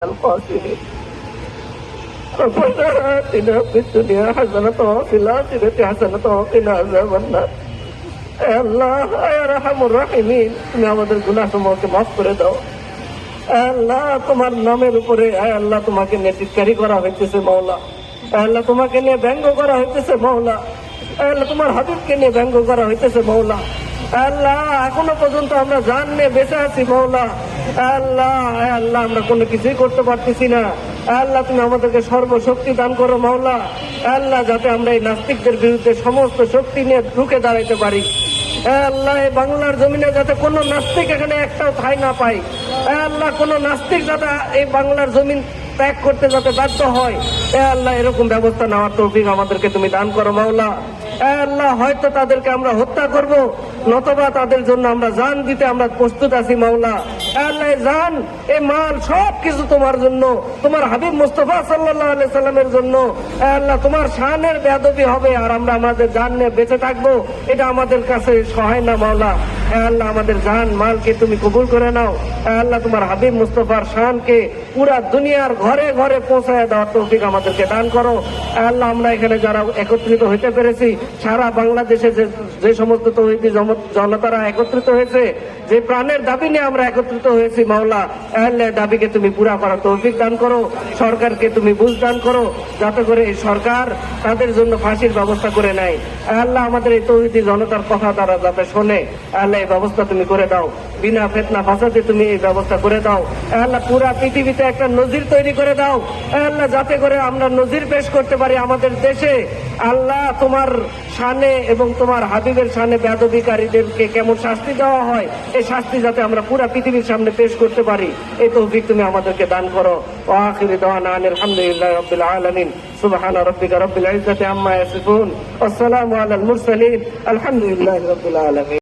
الخاسرين ربنا آتنا في الدنيا حسنة وفي الآخرة حسنة وقنا عذاب النار আল্লাহ আরহামুর রাহিমিন, তুমি আমাদের গুনাহসমূহকে মাফ করে দাও। আল্লাহ, তোমার নামের উপরে আল্লাহ তোমাকে নিয়ে টিটকারি করা হইতেছে মওলা। আল্লাহ, তোমাকে নিয়ে ব্যঙ্গ করা হইতেছে মওলা। আল্লাহ, তোমার হাবিবকে নিয়ে ব্যঙ্গ করা হইতেছে মওলা। আল্লাহ, এখনো পর্যন্ত আমরা জান নিয়ে বেঁচে আছি মওলা। আল্লাহ আল্লাহ, আমরা কোনো কিছুই করতে পারতেছি না। আল্লাহ, তুমি আমাদেরকে সর্বশক্তি দান করো মওলা। আল্লাহ, যাতে আমরা এই নাস্তিকদের বিরুদ্ধে সমস্ত শক্তি নিয়ে রুখে দাঁড়াইতে পারি। আল্লাহ, এই বাংলার জমিনে যাতে কোনো নাস্তিক এখানে একটাও ঠাঁই না পাই। আল্লাহ, কোনো নাস্তিক যাতে এই বাংলার জমিন ত্যাগ করতে যাতে বাধ্য হয়, আল্লাহ এরকম ব্যবস্থা নেওয়ার তৌফিক আমাদেরকে তুমি দান করো মাওলা। আল্লাহ, হয়তো তাদেরকে আমরা হত্যা করব, নতবা তাদের জন্য আমরা জান দিতে আমরা প্রস্তুত আছি মাওলা। আল্লাহ, জান এ মাল সব কিছু তোমার জন্য, তোমার হাবিব মুস্তাফা সাল্লাল্লাহু আলাইহি সাল্লামের জন্য। আল্লাহ, তোমার শানের বেয়াদবি হবে আর আমরা আমাদের জান নিয়ে বেঁচে থাকবো, এটা আমাদের কাছে সহায় না মাওলা। আল্লাহ, আমাদের জান মালকে তুমি কবুল করে নাও। আল্লাহ, তোমার হাবিব মুস্তাফার শানকে পুরা দুনিয়ার ঘরে ঘরে পৌঁছায় দেওয়ার তৌফিক আমাদেরকে দান করো। আল্লাহ, আমরা এখানে যারা একত্রিত হইতে পেরেছি, সারা বাংলাদেশে যে সমস্ত তৌহিদি জনতারা একত্রিত হয়েছে, যে প্রাণের দাবি নিয়ে আমরা একত্রিত হয়েছি মাওলা, আল্লাহ দাবিকে তুমি পুরা করার তৌফিক দান করো। সরকারকে তুমি বুঝ দান করো, যাতে করে এই সরকার তাদের জন্য ফাঁসির ব্যবস্থা করে নেয়। আল্লাহ, আমাদের এই তৌহিদি জনতার কথা তারা যাতে শোনে, আল্লাহ এই ব্যবস্থা তুমি করে দাও। বিনা ফিতনা ফাসাদে তুমি এই ব্যবস্থা করে দাও। আল্লাহ, পুরা পৃথিবীতে একটা নজির তৈরি করে দাও আল্লাহ, যাতে করে আমরা নজির পেশ করতে পারি আমাদের দেশে। আল্লাহ, তোমার শানে এবং তোমার হাবিবের শানে বেয়াদবিকারীদেরকে কেমন শাস্তি দেওয়া হয়, এই শাস্তি যাতে আমরা পুরা পৃথিবীর সামনে পেশ করতে পারি, এই তৌফিক তুমি আমাদেরকে দান করো। ওয়া আখিরু দাওয়ানা আলহামদুলিল্লাহি রাব্বিল আলামিন। সুবহান রাব্বিকা রাব্বিল ইজ্জাতি আম্মা ইয়াসিফুন ওয়া সালামু আলাল মুরসালিন আলহামদুলিল্লাহি রাব্বিল আলামিন।